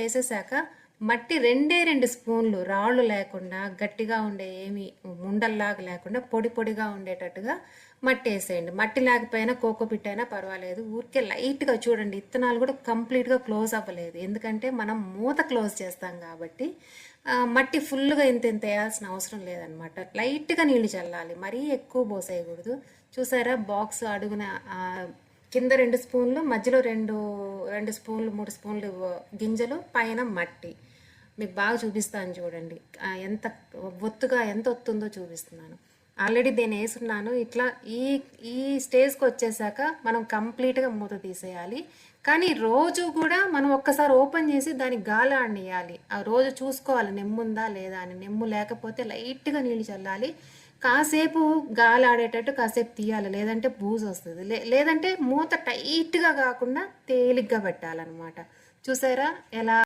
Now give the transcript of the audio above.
వేసేసాక మట్టి రెండే 2 స్పూన్లు రాళ్ళు లేకుండా గట్టిగా ఉండే ఏమి ఉండల్లాగా లేకుండా పొడి పొడిగా ఉండేటట్టుగా మట్టి వేసేయండి. మట్టి లేకపోయినా కోకోపిట్ అయినా పర్వాలేదు. ఊరికే లైట్గా చూడండి, ఇత్తనాలు కూడా కంప్లీట్గా క్లోజ్ అవ్వలేదు, ఎందుకంటే మనం మూత క్లోజ్ చేస్తాం కాబట్టి మట్టి ఫుల్గా ఇంత వేయాల్సిన అవసరం లేదనమాట. లైట్గా నీళ్లు చల్లాలి, మరీ ఎక్కువ పోసేయకూడదు. చూసారా, బాక్స్ అడుగున కింద 2 స్పూన్లు, మధ్యలో రెండు స్పూన్లు 3 స్పూన్లు గింజలు, పైన మట్టి. మీకు బాగా చూపిస్తాను చూడండి, ఎంత ఒత్తుగా ఎంత ఒత్తుందో చూపిస్తున్నాను. ఆల్రెడీ నేను వేసున్నాను. ఇట్లా ఈ ఈ స్టేజ్కి వచ్చేసాక మనం కంప్లీట్గా మూత తీసేయాలి. కానీ రోజు కూడా మనం ఒక్కసారి ఓపెన్ చేసి దానికి గాలి ఆడనియాలి. ఆ రోజు చూసుకోవాలి నెమ్ముందా లేదా అని. నెమ్ము లేకపోతే లైట్గా నీళ్ళు చల్లాలి. కాసేపు గాలి ఆడేటట్టు కాసేపు తీయాలి, లేదంటే బూజు వస్తుంది. లేదంటే మూత టైట్గా కాకుండా తేలిగ్గా పెట్టాలన్నమాట. చూసారా ఎలా